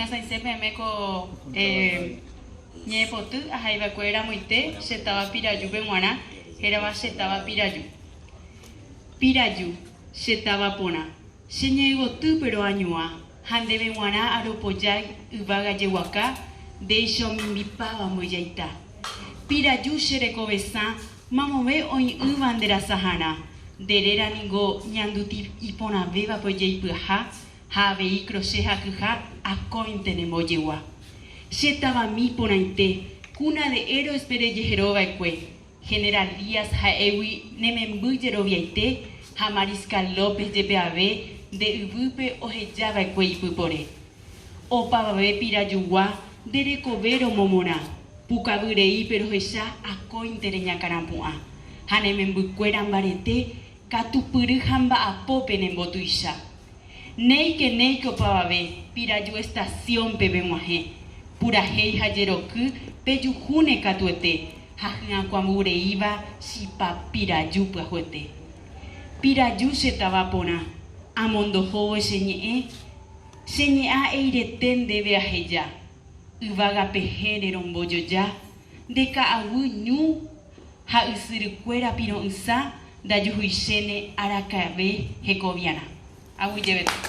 sai sempre meco Nyepotu, a Haiva Quera Muite, Shetava Piraju Benwana, Herava Shetava Piraju. Piraju, Shetava Pona, Shenyego tu pero añua, Hande Benwana, Aropoya, Ubaga Yewaka, de Shomimipava Moyaita. Piraju Shereko Besa, Mamove oin Ubandera Sahana, Derera Ningo, Nyanduti Ipona Beba Poyaipuha, Habe Crochet Hakuha, Acointene Moyewa. Shetava mi ponaite, cuna de héroes pereyerova eque, General Díaz Jaewi Nemembuyeroviaite, Jamariscal López de Peave, de Ubupe Ojeyava eque Ipupore. Opababe Pirayuwa, de Recovero Momona, Pucaburei pero ella acointereña carampua, Hanemembuqueran barete, Catupurujamba apopen en botuisha. Neike opababe, Pirayu estación pebemuaje. Pura hei hajeroku, peyujune katuete, hajna kwamureiva, shipa pirayu puajuete. Pirayu shetava pona, amondo jovo sheñea eireten debe ajeya, uvaga pejere romboyo ya, deka awu ñu, ha usiruquera piro usa, da yuhuishene arakabe hekoviana. Awu llevete.